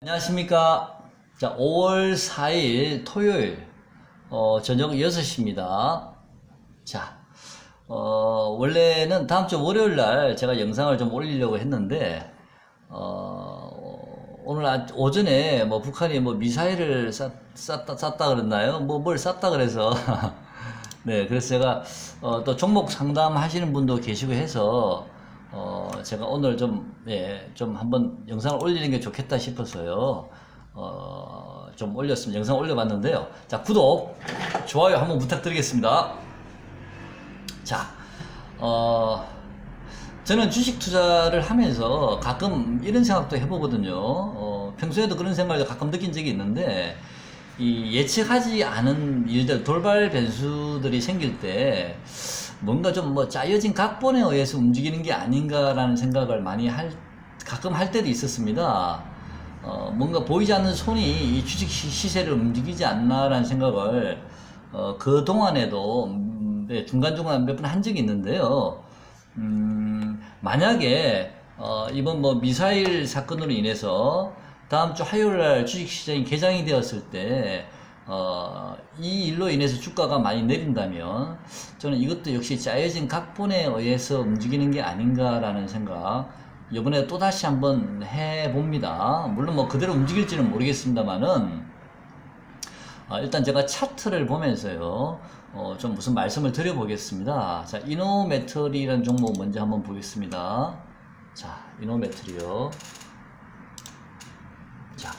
안녕하십니까. 자, 5월 4일 토요일, 저녁 6시입니다. 자, 원래는 다음 주 월요일 날 제가 영상을 좀 올리려고 했는데, 오늘 오전에 뭐 북한이 뭐 미사일을 쐈다 그랬나요? 뭐 뭘 쐈다 그래서. 네, 그래서 제가, 또 종목 상담하시는 분도 계시고 해서, 제가 오늘 좀, 예, 좀 한번 영상을 올리는 게 좋겠다 싶어서요. 좀 올렸습니다. 영상 올려봤는데요. 자, 구독, 좋아요 한번 부탁드리겠습니다. 자, 저는 주식 투자를 하면서 가끔 이런 생각도 해보거든요. 평소에도 그런 생각을 가끔 느낀 적이 있는데, 이 예측하지 않은 일들, 돌발 변수들이 생길 때, 뭔가 좀 뭐 짜여진 각본에 의해서 움직이는 게 아닌가라는 생각을 가끔 할 때도 있었습니다. 뭔가 보이지 않는 손이 이 주식 시세를 움직이지 않나라는 생각을, 그동안에도, 네, 중간중간 몇 번 한 적이 있는데요. 만약에, 이번 뭐 미사일 사건으로 인해서 다음 주 화요일 날 주식시장이 개장이 되었을 때, 이 일로 인해서 주가가 많이 내린다면, 저는 이것도 역시 짜여진 각본에 의해서 움직이는 게 아닌가라는 생각, 이번에 또다시 한번 해봅니다. 물론 뭐 그대로 움직일지는 모르겠습니다만은, 일단 제가 차트를 보면서요, 좀 무슨 말씀을 드려보겠습니다. 자, 이노메트리라는 종목 먼저 한번 보겠습니다. 자, 이노메트리요. 자,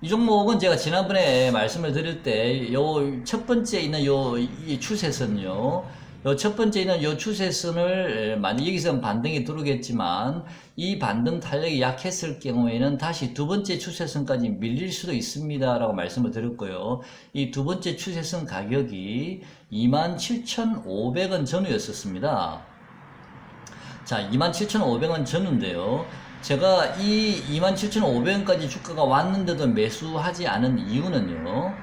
이 종목은 제가 지난번에 말씀을 드릴 때, 요 첫 번째 있는 이 추세선요, 요 첫 번째 있는 요 추세선을, 만약 여기서는 반등이 들어오겠지만, 이 반등 탄력이 약했을 경우에는 다시 두 번째 추세선까지 밀릴 수도 있습니다라고 말씀을 드렸고요. 이 두 번째 추세선 가격이 27,500원 전후였었습니다. 자, 27,500원 전후인데요. 제가 이 27,500원까지 주가가 왔는데도 매수하지 않은 이유는요.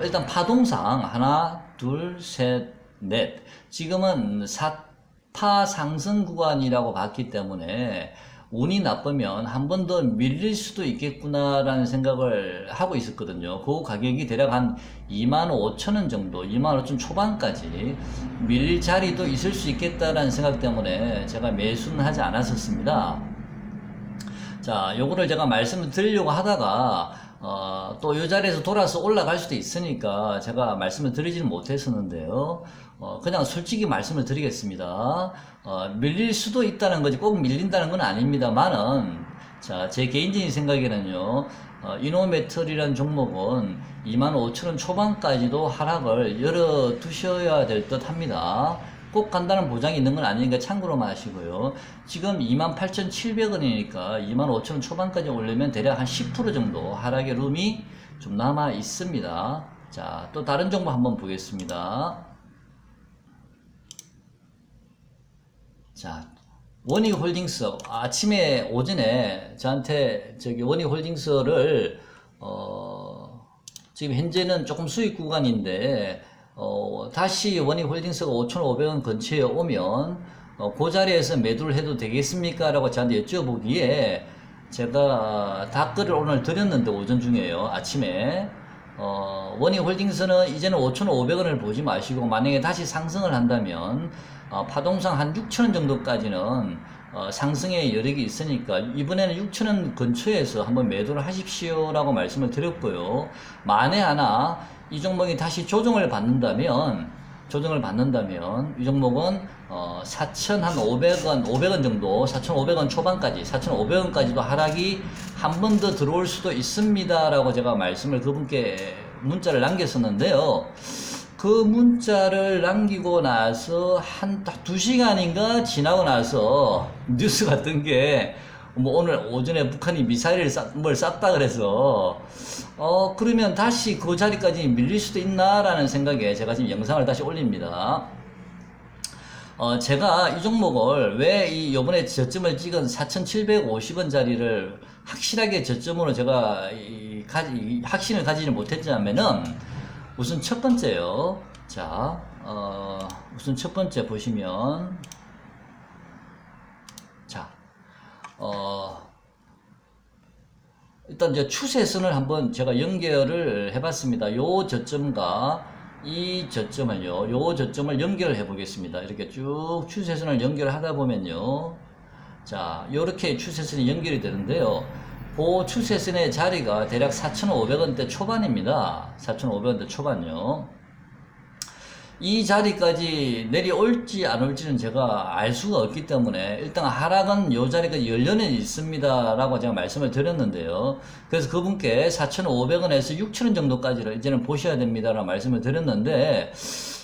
일단 파동상 하나, 둘, 셋, 넷. 지금은 4파 상승 구간이라고 봤기 때문에 운이 나쁘면 한 번 더 밀릴 수도 있겠구나라는 생각을 하고 있었거든요. 그 가격이 대략 한 25,000원 정도, 25,000원 초반까지 밀릴 자리도 있을 수 있겠다라는 생각 때문에 제가 매수는 하지 않았었습니다. 자, 요거를 제가 말씀을 드리려고 하다가, 또 이 자리에서 돌아서 올라갈 수도 있으니까 제가 말씀을 드리지는 못했었는데요. 그냥 솔직히 말씀을 드리겠습니다. 밀릴 수도 있다는 거지 꼭 밀린다는 건 아닙니다만은, 자, 제 개인적인 생각에는요, 이노메틀이라는 종목은 25,000원 초반까지도 하락을 열어두셔야 될 듯 합니다. 꼭 간다는 보장이 있는 건 아니니까 참고로만 하시고요. 지금 28,700원이니까 25,000원 초반까지 오려면 대략 한 10% 정도 하락의 룸이 좀 남아 있습니다. 자, 또 다른 종목 한번 보겠습니다. 자, 원익홀딩스. 아침에 오전에 저한테 저기 원익홀딩스를, 지금 현재는 조금 수익 구간인데, 다시 원익홀딩스가 5,500원 근처에 오면, 그 자리에서 매도를 해도 되겠습니까? 라고 저한테 여쭤보기에, 제가 답글을 오늘 드렸는데, 오전 중에요. 아침에. 원익홀딩스는 이제는 5,500원을 보지 마시고, 만약에 다시 상승을 한다면, 파동상 한 6,000원 정도까지는, 상승의 여력이 있으니까, 이번에는 6,000원 근처에서 한번 매도를 하십시오. 라고 말씀을 드렸고요. 만에 하나, 이 종목이 다시 조정을 받는다면, 이 종목은, 4,500원, 500원 정도, 4,500원 초반까지, 4,500원까지도 하락이 한 번 더 들어올 수도 있습니다. 라고 제가 말씀을 그분께 문자를 남겼었는데요. 그 문자를 남기고 나서 한 딱 2시간인가 지나고 나서 뉴스가 뜬 게, 뭐 오늘 오전에 북한이 미사일을 뭘 쐈다 그래서, 그러면 다시 그 자리까지 밀릴 수도 있나라는 생각에 제가 지금 영상을 다시 올립니다. 제가 이 종목을 왜 요번에 저점을 찍은 4,750원 자리를 확실하게 저점으로 제가 확신을 가지지 못했냐면은, 우선 첫 번째요. 자, 우선 첫 번째 보시면, 자, 일단 이제 추세선을 한번 제가 연결을 해봤습니다. 요 저점과 이 저점을요, 요 저점을 연결해 보겠습니다. 이렇게 쭉 추세선을 연결하다 보면요. 자, 요렇게 추세선이 연결이 되는데요. 그 추세선의 자리가 대략 4,500원대 초반입니다. 4,500원대 초반요. 이 자리까지 내려올지 안 올지는 제가 알 수가 없기 때문에 일단 하락은 요 자리가 열려는 있습니다 라고 제가 말씀을 드렸는데요. 그래서 그분께 4,500원에서 6,000원 정도까지를 이제는 보셔야 됩니다 라고 말씀을 드렸는데,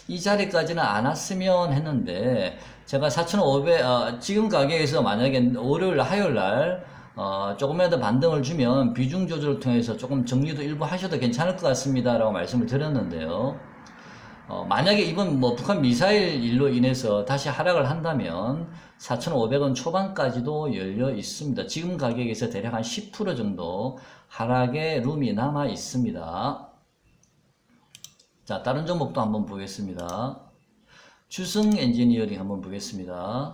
이 자리까지는 안 왔으면 했는데, 제가 4,500 지금 가격에서 만약에 월요일 화요일 날 조금이라도 반등을 주면 비중 조절을 통해서 조금 정리도 일부 하셔도 괜찮을 것 같습니다 라고 말씀을 드렸는데요. 만약에 이번 뭐 북한 미사일 일로 인해서 다시 하락을 한다면 4,500원 초반까지도 열려 있습니다. 지금 가격에서 대략 한 10% 정도 하락의 룸이 남아 있습니다. 자, 다른 종목도 한번 보겠습니다. 주승 엔지니어링 한번 보겠습니다.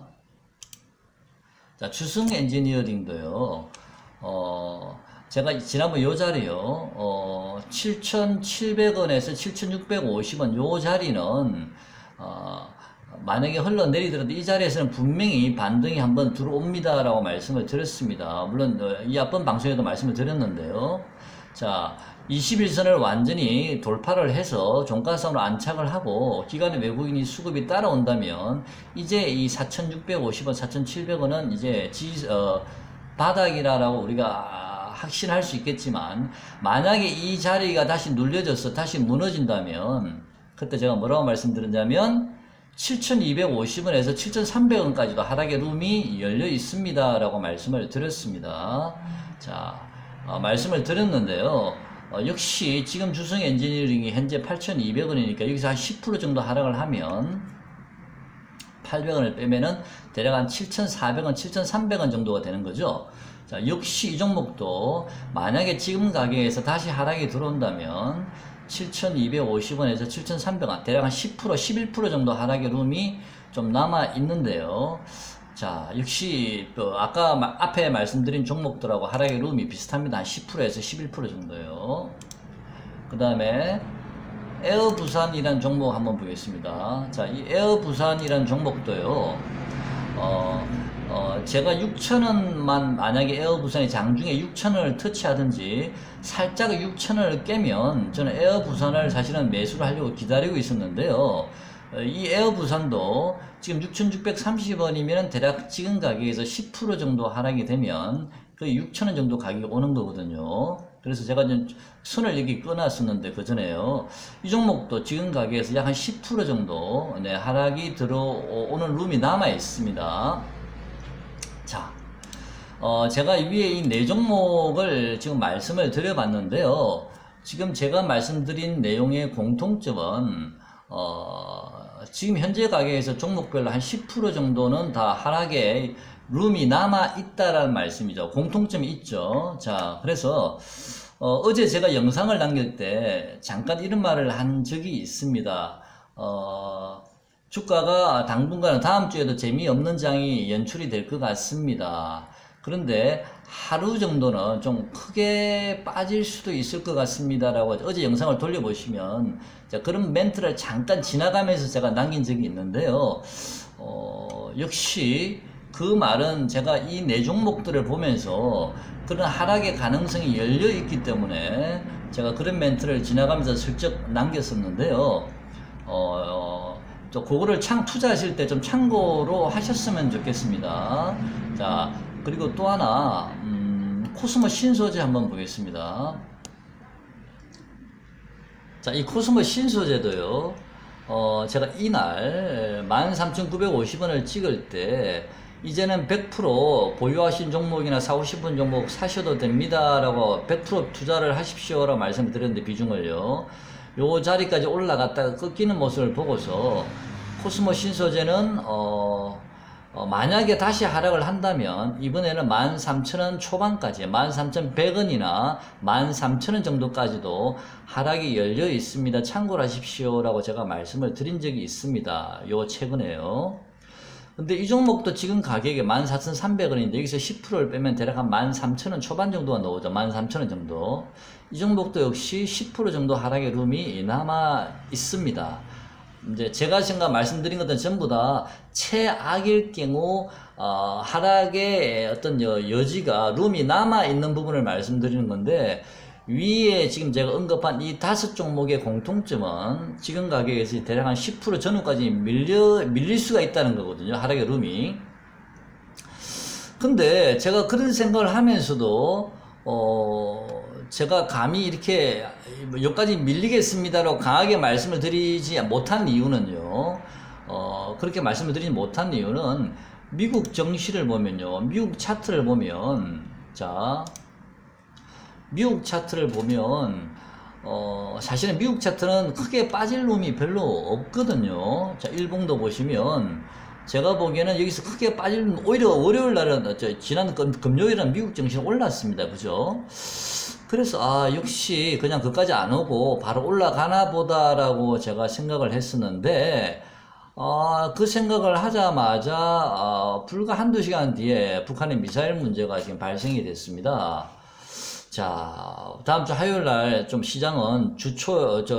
자, 주승 엔지니어링도요, 제가 지난번 요 자리요, 7,700원에서 7,650원 요 자리는, 만약에 흘러내리더라도 이 자리에서는 분명히 반등이 한번 들어옵니다 라고 말씀을 드렸습니다. 물론 이 앞번 방송에도 말씀을 드렸는데요. 자, 21선을 완전히 돌파를 해서 종가선으로 안착을 하고 기관의 외국인이 수급이 따라온다면 이제 이 4,650원, 4,700원은 이제 바닥이라고 우리가 확신할 수 있겠지만, 만약에 이 자리가 다시 눌려져서 다시 무너진다면 그때 제가 뭐라고 말씀드렸냐면 7,250원에서 7,300원까지도 하락의 룸이 열려 있습니다 라고 말씀을 드렸습니다. 자, 말씀을 드렸는데요. 역시 지금 주승 엔지니어링이 현재 8,200원이니까 여기서 한 10% 정도 하락을 하면 800원을 빼면은 대략 한 7,400원, 7,300원 정도가 되는 거죠. 자, 역시 이 종목도 만약에 지금 가격에서 다시 하락이 들어온다면 7,250원에서 7,300원, 대략 한 10%, 11% 정도 하락의 룸이 좀 남아 있는데요. 자, 역시 또 아까 앞에 말씀드린 종목들하고 하락의 룸이 비슷합니다. 한 10%에서 11% 정도요. 그 다음에 에어부산이라는 종목 한번 보겠습니다. 자, 이 에어부산이라는 종목도요, 제가 6,000원만 만약에 에어부산이 장중에 6,000원을 터치하든지 살짝 6,000원을 깨면 저는 에어부산을 사실은 매수를 하려고 기다리고 있었는데요. 이 에어부산도 지금 6,630원이면 대략 지금 가격에서 10% 정도 하락이 되면 거의 6,000원 정도 가격이 오는 거거든요. 그래서 제가 좀 선을 여기 끊었었는데 그 전에요. 이 종목도 지금 가격에서 약 한 10% 정도 하락이 들어오는 룸이 남아 있습니다. 자, 제가 위에 이 네 종목을 지금 말씀을 드려봤는데요. 지금 제가 말씀드린 내용의 공통점은 지금 현재 가격에서 종목별로 한 10% 정도는 다 하락의 룸이 남아 있다라는 말씀이죠. 공통점이 있죠. 자, 그래서 어제 제가 영상을 남길 때 잠깐 이런 말을 한 적이 있습니다. 주가가 당분간은 다음 주에도 재미없는 장이 연출이 될 것 같습니다. 그런데 하루 정도는 좀 크게 빠질 수도 있을 것 같습니다라고 어제 영상을 돌려보시면 그런 멘트를 잠깐 지나가면서 제가 남긴 적이 있는데요. 역시 그 말은 제가 이 네 종목들을 보면서 그런 하락의 가능성이 열려 있기 때문에 제가 그런 멘트를 지나가면서 슬쩍 남겼었는데요. 또 그거를 투자하실 때 좀 참고로 하셨으면 좋겠습니다. 자, 그리고 또 하나, 코스모 신소재 한번 보겠습니다. 자, 이 코스모 신소재도요, 제가 이날 13,950원을 찍을 때, 이제는 100% 보유하신 종목이나 사고 싶은 종목 사셔도 됩니다 라고 100% 투자를 하십시오 라고 말씀을 드렸는데, 비중을요, 요 자리까지 올라갔다가 꺾이는 모습을 보고서 코스모 신소재는 만약에 다시 하락을 한다면 이번에는 13,000원 초반까지 13,100원이나 13,000원 정도까지도 하락이 열려 있습니다. 참고를 하십시오 라고 제가 말씀을 드린 적이 있습니다. 요 최근에요. 근데 이 종목도 지금 가격이 14,300원인데 여기서 10%를 빼면 대략 한 13,000원 초반 정도가 나오죠. 13,000원 정도. 이 종목도 역시 10% 정도 하락의 룸이 남아 있습니다. 이제 제가 지금 말씀드린 것들은 전부 다 최악일 경우 하락의 어떤 여지가 룸이 남아 있는 부분을 말씀드리는 건데, 위에 지금 제가 언급한 이 5종목의 공통점은 지금 가격에서 대략 한 10% 전후까지 밀릴 수가 있다는 거거든요. 하락의 룸이. 근데 제가 그런 생각을 하면서도 제가 감히 이렇게 여기까지 밀리겠습니다라고 강하게 말씀을 드리지 못한 이유는요. 그렇게 말씀을 드리지 못한 이유는 미국 정시를 보면요. 미국 차트를 보면, 자, 미국 차트를 보면 사실은 미국 차트는 크게 빠질 놈이 별로 없거든요. 자, 일봉도 보시면 제가 보기에는 여기서 크게 빠질, 오히려 월요일 날은 지난 금요일은 미국 증시는 올랐습니다. 그죠? 그래서 역시 그냥 그까지 안 오고 바로 올라가나 보다라고 제가 생각을 했었는데, 그 생각을 하자마자 불과 한두 시간 뒤에 북한의 미사일 문제가 지금 발생이 됐습니다. 자, 다음 주 화요일 날 좀 시장은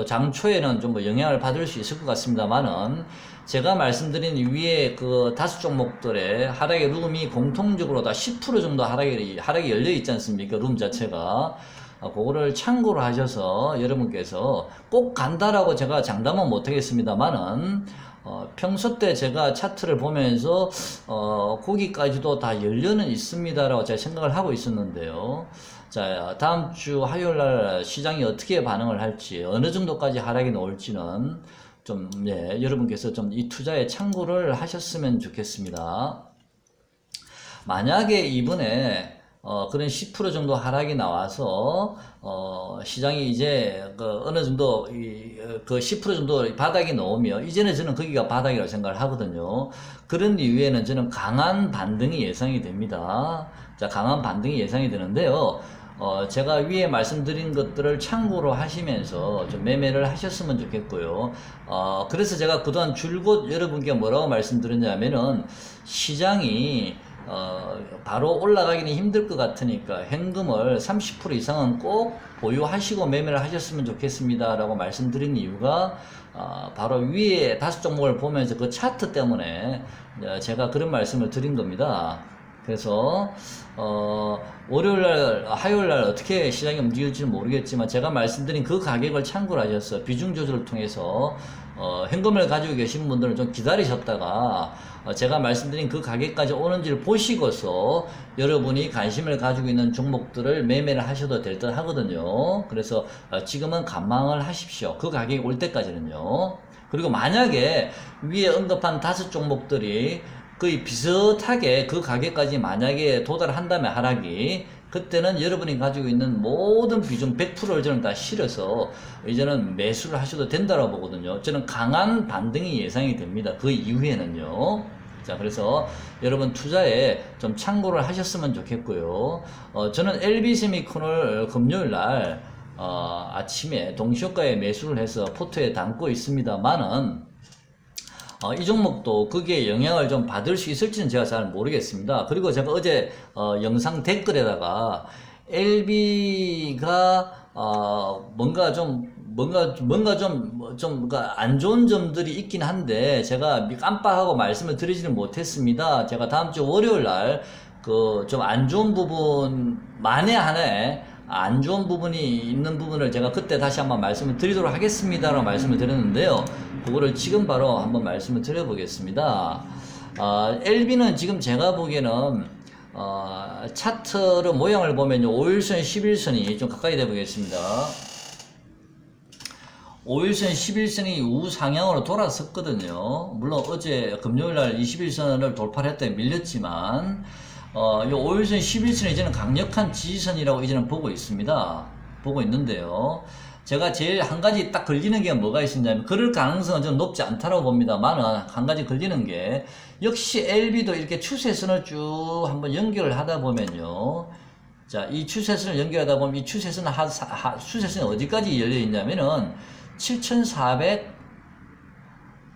장초에는 좀 뭐 영향을 받을 수 있을 것 같습니다만은, 제가 말씀드린 위에 그 5종목들의 하락의 룸이 공통적으로 다 10% 정도 하락이 열려 있지 않습니까? 룸 자체가. 그거를 참고로 하셔서 여러분께서 꼭 간다라고 제가 장담은 못하겠습니다만은, 평소 때 제가 차트를 보면서 거기까지도 다 열려는 있습니다라고 제가 생각을 하고 있었는데요. 자, 다음 주 화요일 날 시장이 어떻게 반응을 할지, 어느 정도까지 하락이 나올지는 좀, 여러분께서 좀 이 투자에 참고를 하셨으면 좋겠습니다. 만약에 이번에 그런 10% 정도 하락이 나와서 시장이 이제 어느 정도 그 10% 정도 바닥이 나오면, 이제는 저는 거기가 바닥이라고 생각을 하거든요. 그런 이유에는 저는 강한 반등이 예상이 됩니다. 자, 강한 반등이 예상이 되는데요. 제가 위에 말씀드린 것들을 참고로 하시면서 좀 매매를 하셨으면 좋겠고요. 그래서 제가 그동안 줄곧 여러분께 뭐라고 말씀드렸냐면은, 시장이 바로 올라가기는 힘들 것 같으니까 현금을 30% 이상은 꼭 보유하시고 매매를 하셨으면 좋겠습니다 라고 말씀드린 이유가, 바로 위에 5종목을 보면서 그 차트 때문에 제가 그런 말씀을 드린 겁니다. 그래서 월요일날, 화요일날 어떻게 시장이 움직일지는 모르겠지만, 제가 말씀드린 그 가격을 참고로 하셔서 비중 조절을 통해서 현금을 가지고 계신 분들은 좀 기다리셨다가 제가 말씀드린 그 가격까지 오는지를 보시고서 여러분이 관심을 가지고 있는 종목들을 매매를 하셔도 될 듯 하거든요. 그래서 지금은 관망을 하십시오. 그 가격이 올 때까지는요. 그리고 만약에 위에 언급한 5종목들이 거의 비슷하게 그 가격까지 만약에 도달한다면 하락이, 그때는 여러분이 가지고 있는 모든 비중 100%를 저는 다 실어서 이제는 매수를 하셔도 된다고 보거든요. 저는 강한 반등이 예상이 됩니다. 그 이후에는요. 자, 그래서 여러분 투자에 좀 참고를 하셨으면 좋겠고요. 저는 LB세미콘을 금요일 날 아침에 동시효과에 매수를 해서 포트에 담고 있습니다만은, 이 종목도 거기에 영향을 좀 받을 수 있을지는 제가 잘 모르겠습니다. 그리고 제가 어제 영상 댓글에다가 LB가 뭔가 안 좋은 점들이 있긴 한데 제가 깜빡하고 말씀을 드리지는 못했습니다. 제가 다음 주 월요일 날 그 좀 안 좋은 부분, 만에 하나에 안 좋은 부분이 있는 부분을 제가 그때 다시 한번 말씀을 드리도록 하겠습니다라고 말씀을 드렸는데요. 그거를 지금 바로 한번 말씀을 드려보겠습니다. LB는 지금 제가 보기에는 차트로 모양을 보면요, 5일선, 11선이 좀 가까이 돼 보겠습니다. 5일선, 11선이 우상향으로 돌아섰거든요. 물론 어제 금요일날 21선을 돌파를 했다 밀렸지만, 요 5일선, 11선이 이제는 강력한 지지선이라고 이제는 보고 있습니다. 보고 있는데요. 제가 제일 한 가지 딱 걸리는 게 뭐가 있었냐면, 그럴 가능성은 좀 높지 않다고 봅니다만, 한 가지 걸리는 게, 역시 LB도 이렇게 추세선을 쭉 한번 연결을 하다 보면요. 자, 이 추세선을 연결하다 보면 이 추세선은 추세선이 어디까지 열려 있냐면은, 7,400,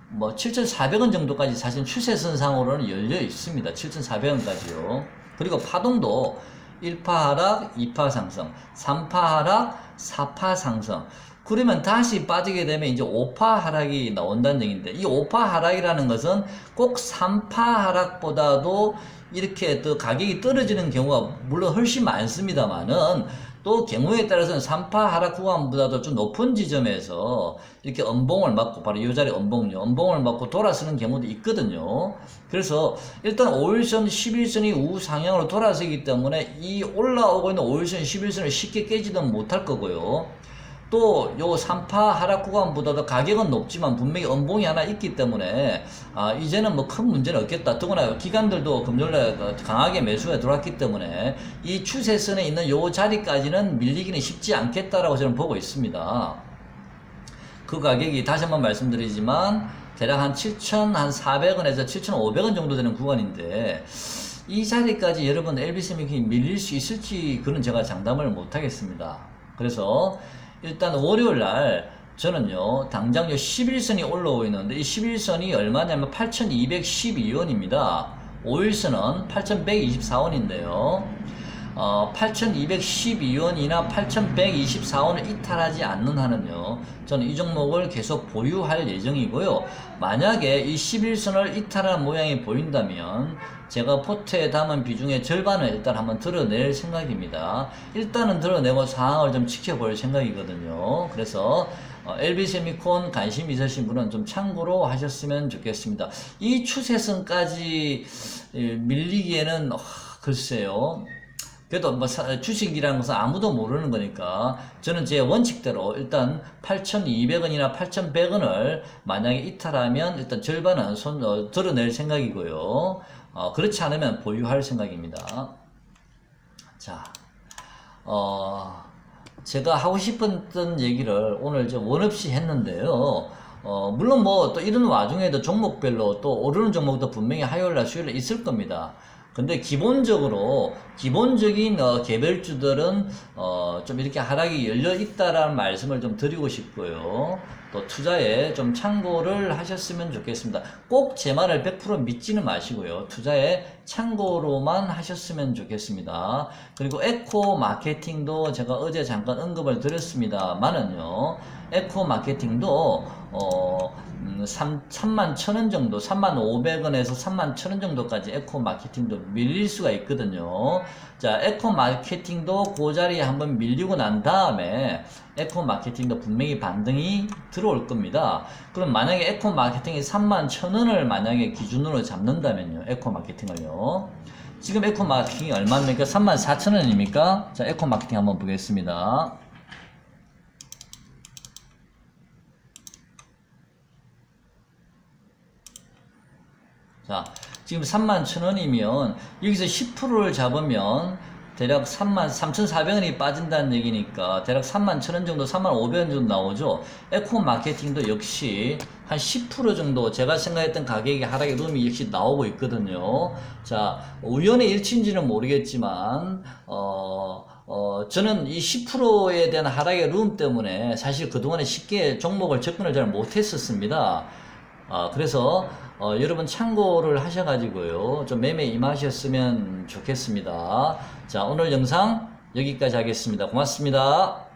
뭐 7,400원 정도까지 사실 추세선상으로는 열려 있습니다. 7,400원까지요. 그리고 파동도 1파 하락, 2파 상승, 3파 하락, 4파 상승. 그러면 다시 빠지게 되면 이제 5파 하락이 나온다는 얘기인데, 이 5파 하락이라는 것은 꼭 3파 하락보다도 이렇게 더 가격이 떨어지는 경우가 물론 훨씬 많습니다만은, 또 경우에 따라서는 3파 하락 구간보다도 좀 높은 지점에서 이렇게 음봉을 맞고, 바로 이 자리 음봉을 맞고 돌아서는 경우도 있거든요. 그래서 일단 5일선, 11선이 우상향으로 돌아서기 때문에 이 올라오고 있는 5일선, 11선을 쉽게 깨지든 못할 거고요. 또 요 3파 하락 구간보다도 가격은 높지만 분명히 음봉이 하나 있기 때문에 이제는 뭐 큰 문제는 없겠다. 더구나 기관들도 금요일에 강하게 매수에 들어왔기 때문에 이 추세선에 있는 요 자리까지는 밀리기는 쉽지 않겠다라고 저는 보고 있습니다. 그 가격이 다시 한번 말씀드리지만 대략 한 7,400원에서 7,500원 정도 되는 구간인데, 이 자리까지 여러분 LB스미킹이 밀릴 수 있을지 그건 제가 장담을 못 하겠습니다. 그래서 일단 월요일 날 저는요, 당장 요 11선이 올라오고 있는데, 이 11선이 얼마냐면 8,212원입니다. 5일선은 8,124원인데요. 8,212원이나 8,124원을 이탈하지 않는 한은요, 저는 이 종목을 계속 보유할 예정이고요. 만약에 이 11선을 이탈한 모양이 보인다면 제가 포트에 담은 비중의 절반을 일단 한번 드러낼 생각입니다. 일단은 드러내고 상황을 좀 지켜볼 생각이거든요. 그래서 LB세미콘 관심 있으신 분은 좀 참고로 하셨으면 좋겠습니다. 이 추세선까지 밀리기에는 글쎄요. 그래도 뭐 주식이라는 것은 아무도 모르는 거니까 저는 제 원칙대로 일단 8,200원이나 8,100원을 만약에 이탈하면 일단 절반은 드러낼 생각이고요. 그렇지 않으면 보유할 생각입니다. 자, 제가 하고 싶었던 얘기를 오늘 원 없이 했는데요. 물론 뭐 또 이런 와중에도 종목별로 또 오르는 종목도 분명히 화요일날 수요일날 있을 겁니다. 근데 기본적인 개별주들은 좀 이렇게 하락이 열려 있다라는 말씀을 좀 드리고 싶고요. 또 투자에 좀 참고를 하셨으면 좋겠습니다. 꼭 제 말을 100% 믿지는 마시고요. 투자에 참고로만 하셨으면 좋겠습니다. 그리고 에코 마케팅도 제가 어제 잠깐 언급을 드렸습니다만은요. 에코 마케팅도 31,000원 정도, 35,000원에서 31,000원 정도까지 에코 마케팅도 밀릴 수가 있거든요. 자, 에코 마케팅도 그 자리에 한번 밀리고 난 다음에 에코 마케팅도 분명히 반등이 들어올 겁니다. 그럼 만약에 에코 마케팅이 31,000원을 만약에 기준으로 잡는다면요, 에코 마케팅을요. 지금 에코 마케팅이 얼마입니까? 34,000원입니까? 자, 에코 마케팅 한번 보겠습니다. 자, 지금 31,000원이면 여기서 10%를 잡으면 대략 33,400원이 빠진다는 얘기니까 대략 31,000원 정도, 35,000원 정도 나오죠. 에코 마케팅도 역시 한 10% 정도 제가 생각했던 가격의 하락의 룸이 역시 나오고 있거든요. 자, 우연의 일치인지는 모르겠지만 저는 이 10%에 대한 하락의 룸 때문에 사실 그동안에 쉽게 종목을 접근을 잘 못했었습니다. 그래서 여러분 참고를 하셔가지고요, 좀 매매 임하셨으면 좋겠습니다. 자, 오늘 영상 여기까지 하겠습니다. 고맙습니다.